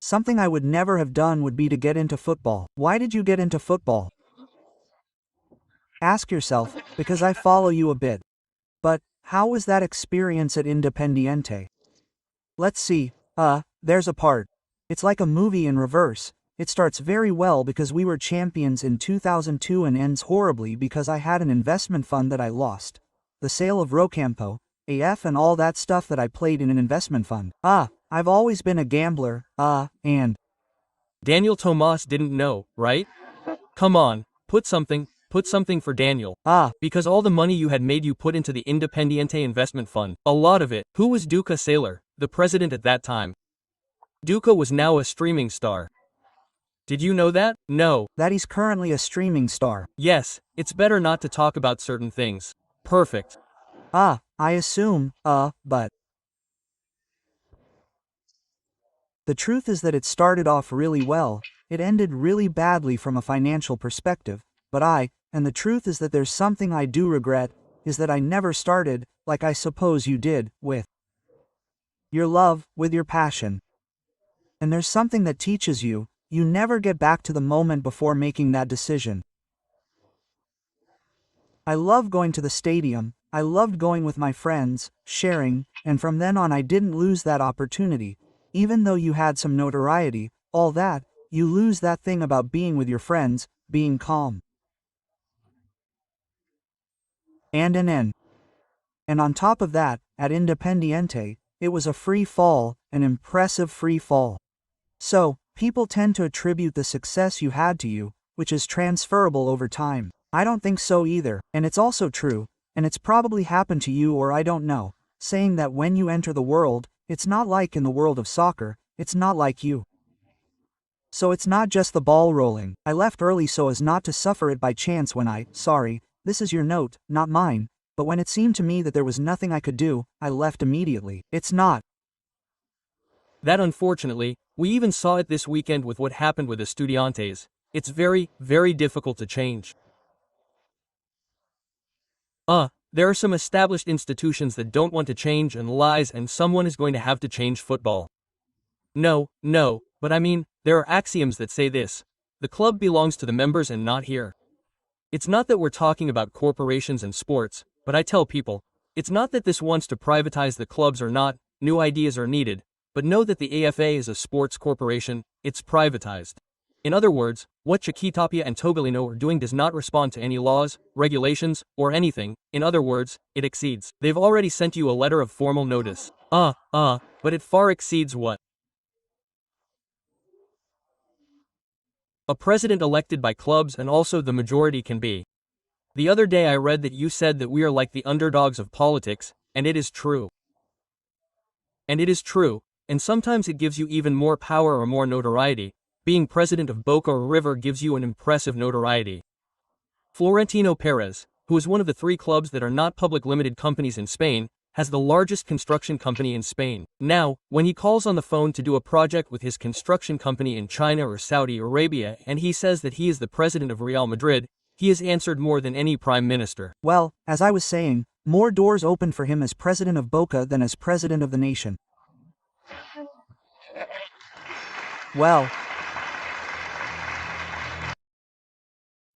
Something I would never have done would be to get into football. Why did you get into football? Ask yourself, because I follow you a bit. But, how was that experience at Independiente? Let's see, there's a part. It's like a movie in reverse. It starts very well because we were champions in 2002 and ends horribly because I had an investment fund that I lost. The sale of Rocampo, AF and all that stuff that I played in an investment fund. I've always been a gambler, and... Daniel Tomas didn't know, right? Come on, put something for Daniel. Because all the money you had made you put into the Independiente investment fund. A lot of it. Who was Duca Saylor, the president at that time? Duca was now a streaming star. Did you know that? No. That he's currently a streaming star. Yes, it's better not to talk about certain things. Perfect. I assume, but... The truth is that it started off really well, it ended really badly from a financial perspective, and the truth is that there's something I do regret, is that I never started, like I suppose you did, with your love, with your passion. And there's something that teaches you, you never get back to the moment before making that decision. I love going to the stadium, I loved going with my friends, sharing, and from then on I didn't lose that opportunity. Even though you had some notoriety, all that, you lose that thing about being with your friends, being calm. And on top of that, at Independiente, it was a free fall, an impressive free fall. So, people tend to attribute the success you had to you, which is transferable over time. I don't think so either, and it's also true, and it's probably happened to you or I don't know, saying that when you enter the world, it's not like in the world of soccer, it's not like you. So it's not just the ball rolling. I left early so as not to suffer it by chance when sorry, this is your note, not mine, but when it seemed to me that there was nothing I could do, I left immediately. It's not that unfortunately, we even saw it this weekend with what happened with Estudiantes. It's very, very difficult to change. There are some established institutions that don't want to change and lies and someone is going to have to change football. No, but I mean, there are axioms that say this. The club belongs to the members and not here. It's not that we're talking about corporations and sports, but I tell people, it's not that this wants to privatize the clubs or not, new ideas are needed, but know that the AFA is a sports corporation, it's privatized. In other words, what Chiquitapia and Togolino are doing does not respond to any laws, regulations, or anything. In other words, it exceeds. They've already sent you a letter of formal notice. But it far exceeds what a president elected by clubs and also the majority can be. The other day I read that you said that we are like the underdogs of politics, and it is true. And sometimes it gives you even more power or more notoriety. Being president of Boca or River gives you an impressive notoriety. Florentino Perez, who is one of the 3 clubs that are not public limited companies in Spain, has the largest construction company in Spain. Now, when he calls on the phone to do a project with his construction company in China or Saudi Arabia and he says that he is the president of Real Madrid, he is answered more than any prime minister. Well, as I was saying, more doors open for him as president of Boca than as president of the nation. Well,